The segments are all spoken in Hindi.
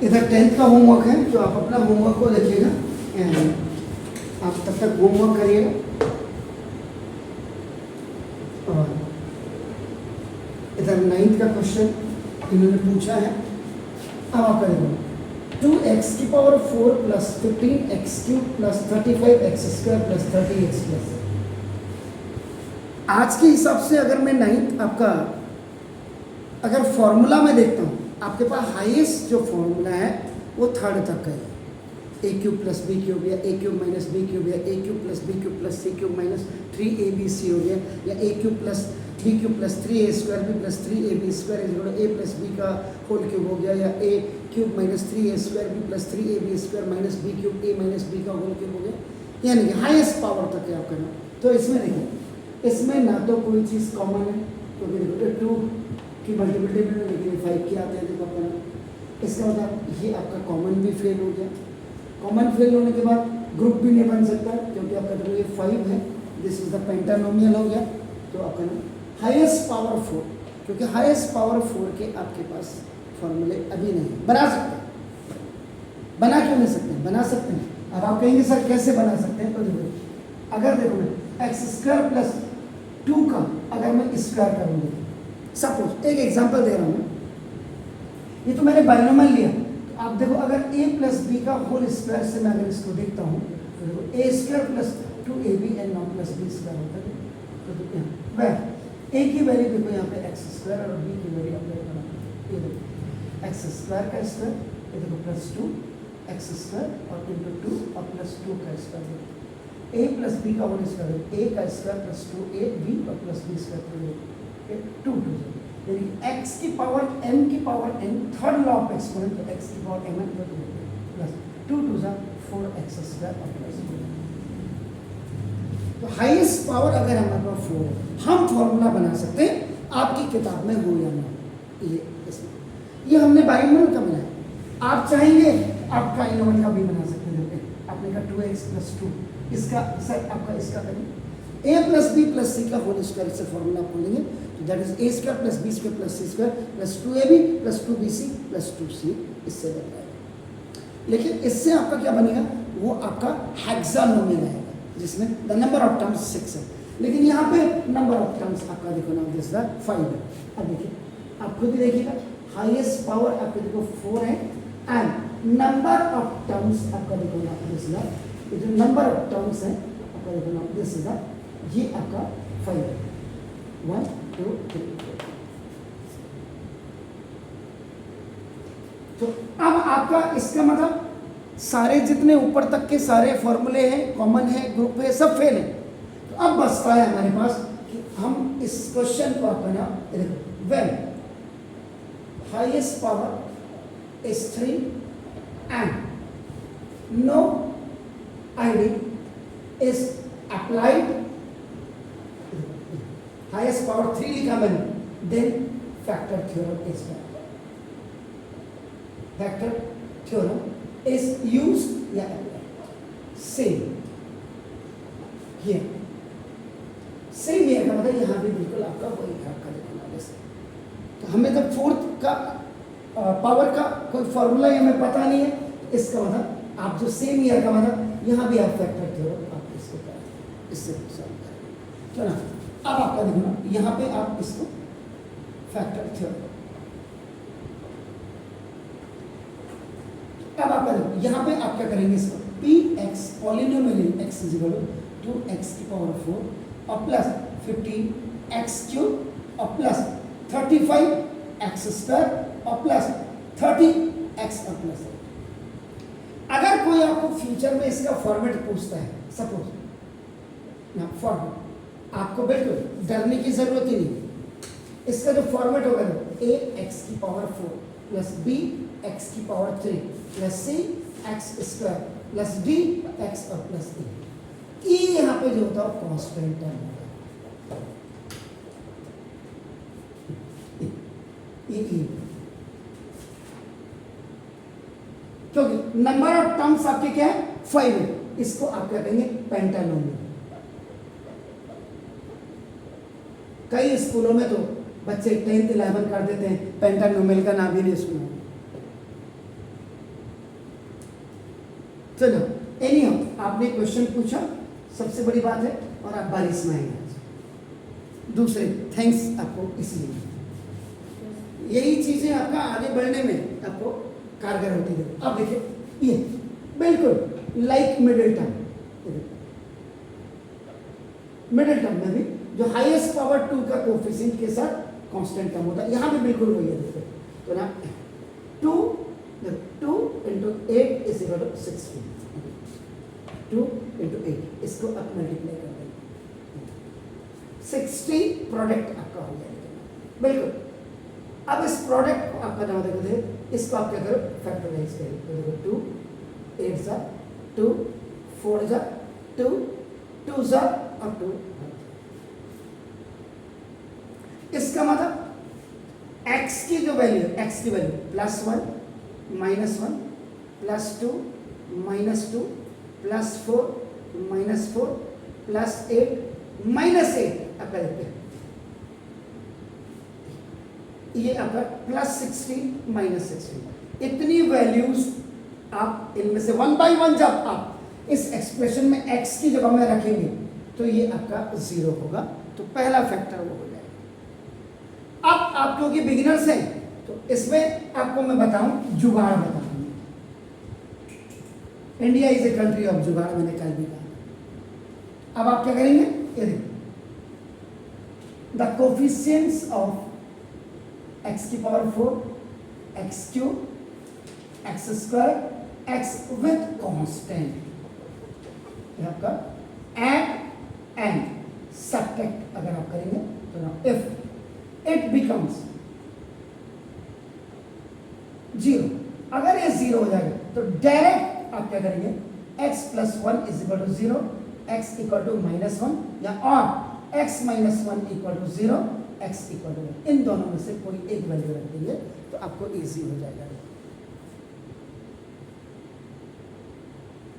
इधर 10th का होमवर्क है, तो आप अपना होमवर्क को देखिएगा एंड आप तब तक होमवर्क करिएगा। और इधर 9th का क्वेश्चन इन्होंने पूछा है, अब आप करेंगे 2x⁴ plus 15x³ plus 35x² plus 30x plus. आज के हिसाब से अगर मैं 9th आपका अगर फॉर्मूला में देखता हूँ, आपके पास हाईएस्ट जो फॉर्मूला है वो 3rd तक का है, a³ प्लस b³ या a³ माइनस b³ या a³ plus b³ plus c³ minus 3abc हो गया, या a³ plus b³ plus 3a² b plus 3ab² a plus b का होल क्यूब हो गया, या a³ minus 3a² b plus 3ab² minus b³ a minus b का होल क्यूब हो गया, यानी कि हाईएस्ट पावर तक है आप करना। तो इसमें देखिए, इसमें ना तो कोई चीज़ कॉमन है, क्योंकि देखो 2 की मल्टीप्लिटी में लेकिन 5 की आते हैं, देखो अपना इसका मतलब ये आपका कॉमन भी फेल हो गया। कॉमन फेल होने के बाद ग्रुप भी नहीं बन सकता, क्योंकि आपका देखो ये 5 है, दिस इज द पेंटानोमियल हो गया। तो आपका ना हाईएस्ट पावर 4, क्योंकि हाईएस्ट पावर 4 के आपके पास फॉर्मूले अभी नहीं बना सकते। बना क्यों नहीं सकते? बना सकते हैं। अब आप कहेंगे सर कैसे बना सकते हैं? तो देखो, अगर देखो मैं x² प्लस 2 का अगर मैं स्क्वायर करूँगा, सपोज एक एग्जांपल दे रहा हूँ मैं, ये तो मैंने बाइनोमियल लिया। आप देखो अगर a प्लस बी का होल स्क्वायर से मैं अगर इसको देखता हूँ, तो देखो a² plus 2ab and not plus b square होता है। तो वह a की वैल्यू देखो यहाँ पे x² और b की वैल्यू अप्लाई करा, ये देखो x² का स्क्वायर, ये देखो प्लस 2x² और इंटू 2 और प्लस 2 का स्क्वायर, a प्लस बी का होल स्क्वायर, a का स्क्वायर प्लस 2ab और प्लस b स्क्वायर, 2 यानी x की पावर m की power n, third law of exponent, तो x की पावर mn प्लस 2 2 4x² और प्लस 2। तो हाईएस्ट पावर अगर हमारे पास 4 है, हम फॉर्मूला बना सकते हैं, आपकी किताब में हो या ना। ये हमने बाइनोमियल का बनाया, आप चाहेंगे आप ट्राइनोमियल का भी बना सकते हैं। आपने कहा 2x प्लस 2, इसका सर आपका इसका करें a प्लस बी प्लस सी का होल स्क्वायर से फॉर्मूला खोलेंगे, तो that is a² plus b² plus c² plus 2ab plus 2bc plus 2c, इससे बन जाएगा। लेकिन इससे आपका क्या बनेगा, वो आपका हेक्सानोमियल आएगा, जिसमें द नंबर ऑफ टर्म्स 6 है। लेकिन यहाँ पे नंबर ऑफ टर्म्स आपका देखो ना, दिस 5 है। अब देखिए, आप खुद ही देखिएगा, हाईएस्ट पावर आपके देखो 4 है एंड नंबर ऑफ टर्म्स आपका देखो ना, दिस ये जो नंबर ऑफ टर्म्स है आपका देखो ना, दिस इज ये आपका 5 है, 1 2 3 4। तो अब आपका इसका मतलब सारे जितने ऊपर तक के सारे फॉर्मूले हैं, कॉमन है, ग्रुप है, सब फेल है। तो अब बचता है हमारे पास कि हम इस क्वेश्चन को अपना when highest power is 3 and no ID is applied, highest power 3 लिखा मैंने, then factor theorem is done. Factor theorem is used या applied. Same here, same here का मतलब यहाँ भी बिल्कुल आपका वही आपका देखना जैसे। तो हमें तो 4th का पावर का कोई फॉर्मूला हमें पता नहीं है, इसका मतलब आप जो सेम ईयर का मतलब यहाँ भी आप फैक्टर थ्योरम आप इसको करें, इससे सॉल्व करें, तो ना। अब आपका देखो ना, यहाँ पे आप इसको फैक्टर थ्योरम, अब आपका देखो यहाँ पे आप क्या करेंगे, इसको px पॉलिनोमियल x = 2x⁴ और प्लस 15x³ और प्लस 35x² और प्लस 30x और प्लस। अगर कोई आपको फ्यूचर में इसका फॉर्मेट पूछता है, सपोज ना फॉर्मेट, आपको बिल्कुल डरने की जरूरत ही नहीं। इसका जो फॉर्मेट होगा ax⁴ plus bx⁴ plus cx² plus dx और प्लस e यहाँ पे जो होता है कॉन्स्टेंट टर्म होगा, क्योंकि नंबर ऑफ टर्म्स आपके क्या है 5 है, इसको आप क्या कहेंगे पेंटानोमियल। कई स्कूलों में तो बच्चे 10th 11 कर देते हैं, पेंटानोमियल का नाम ही नहीं सुना। चलो एनी आपने क्वेश्चन पूछा, सबसे बड़ी बात है, और आप बारिश में आएंगे। दूसरे थैंक्स आपको इसलिए, यही चीजें आपका आगे बढ़ने में आपको कारगर होती है। अब देखिए ये बिल्कुल like middle term, middle term में भी जो हाईएस्ट पावर 2 का कोफिशिएंट के साथ कांस्टेंट टर्म होता है, यहां भी बिल्कुल वही है। देखो तो ना 2 into 8 is equal to 16, 2 into 8 इसको आप मल्टीप्लाई कर देंगे, 60 प्रोडक्ट आपका हो जाएगा बिल्कुल। अब इस प्रोडक्ट को आप बना देखो, इसको आप क्या करो, फैक्टराइज करें। तो देखो 2 8 जा 2 4 जा 2 2 जा और 2, इसका मतलब x की जो वैल्यू, x की वैल्यू +1 -1 +2 -2 +4 -4 +8 -8 आपका देखते हैं, ये आपका +16 -16। इतनी वैल्यूज आप इनमें से 1 बाई 1 जब आप इस एक्सप्रेशन में x की जगह में रखेंगे तो ये आपका 0 होगा। तो पहला फैक्टर वो हो जाएगा। अब आप क्योंकि बिगिनर्स हैं तो इसमें आपको मैं बताऊं, जुगाड़ बताऊंगा। India is a country of जुगाड़, मैंने कल भी कहा। अब आप क्या करेंगे, ये देखो, द कोफिशिएंट्स ऑफ x की power 4, x3, x2, x with constant, आपका एड एंड सब्ट्रैक्ट अगर आप करेंगे तो ना इफ इट बिकम्स 0, अगर ये 0 हो जाएगा तो डायरेक्ट आप क्या करेंगे, x + 1 = 0, x = -1 या और x - 1 = 0, x = 1, इन दोनों में से कोई एक वैल्यू रख देंगे तो आपको इजी हो जाएगा।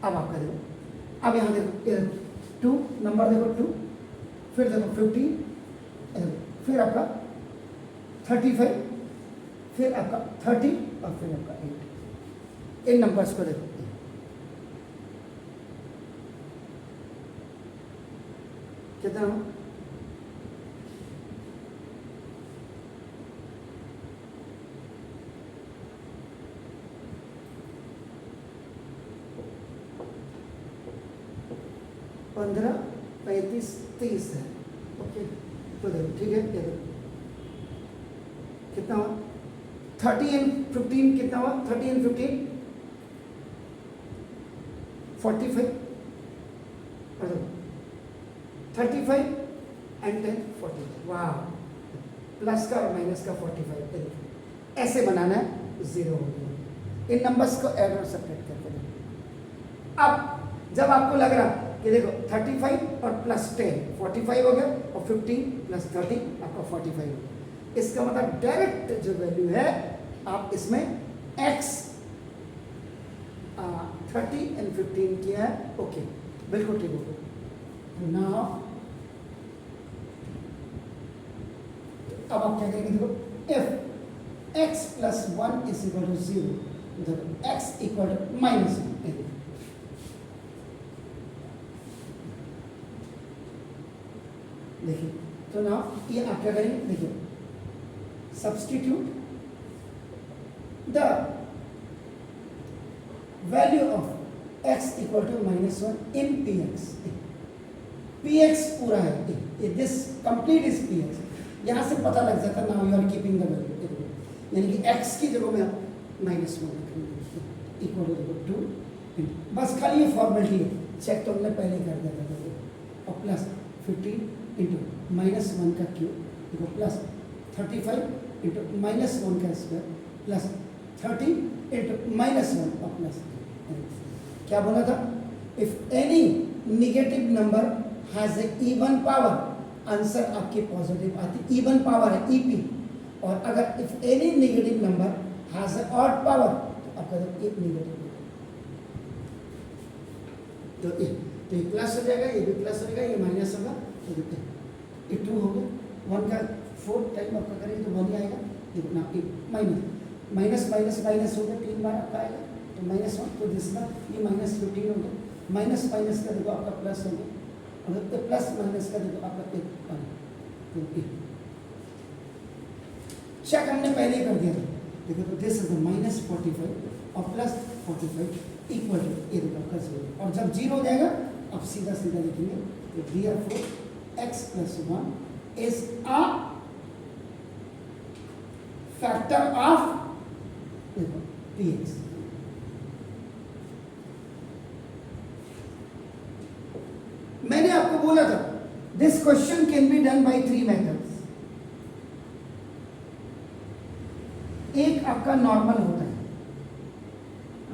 अब आप करेंगे, अब यहाँ देखो 2 नंबर देखो 2, फिर देखो 15, फिर आपका 35, फिर आपका 30 और फिर आपका 8। इन नंबर्स को देखो, कितना हो, पंद्रह 35 30 है। ओके तो देखो ठीक है, ये देखो कितना हुआ, 30 and 15 कितना हुआ, 30 and 15 45, 35 and 10 45, वाह, प्लस का और माइनस का 45, ऐसे बनाना है, 0 हो गया। इन नंबर्स को ऐड और सब्ट्रैक्ट करके देखो। अब जब आपको लग रहा कि देखो 35 और +10 45 हो गया, और 15 + 30 आपका 45 हो गया। इसका मतलब डायरेक्ट जो वैल्यू है आप इसमें x 30 and 15 किया है, ओके बिल्कुल ठीक हो गया। नाउ अब आप क्या करेंगे, देखो if x + 1 = 0, x = -1, देखिए तो ना ये आप क्या करेंगे, देखिए substitute the value of x = -1 in px, px पूरा है, दिस कंप्लीट इज px, यहां से पता लग जाता है, now you are keeping the value, यानी कि x की जगह में आप -1 रखेंगे इक्वल टू 2, बस खाली ये फॉर्मेलिटी है, चेक तो हमने पहले कर दिया था, और प्लस 15 इंटू -1 का क्यूब, देखो प्लस 35 इंटू -1 का स्क्वायर, प्लस 30 इंटू -1 और प्लस, क्या बोला था, if any negative number has a even power, answer आपकी पॉजिटिव आती, इवन पावर है ईपी, और अगर if any negative number has a odd power तो आपका एक नेगेटिव, तो ये प्लस हो जाएगा, ये भी प्लस हो जाएगा, ये माइनस होगा, ये 2 हो गया, 1 का 4 टाइम आपका करेंगे तो 1 ही आएगा, ना माइनस माइनस माइनस माइनस हो गया, 3 बार आपका आएगा, तो -1 तो दिसका ये -15 हो गया, माइनस माइनस का देखो आपका प्लस हो गया, और प्लस माइनस का देखो आपका 1 तो 1 चेक हमने पहले ही कर दिया था। देखो तो दिस इज द -45 और +45 इक्वल टू ये देखो आपका 0, और जब 0 हो जाएगा अब सीधा सीधा लिखेंगे तो therefore x + 1 is a factor of देखो px। मैंने आपको बोला था this question can be done by 3 methods. एक आपका नॉर्मल होता है,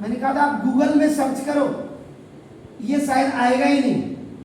मैंने कहा था आप गूगल में सर्च करो, ये शायद आएगा ही नहीं,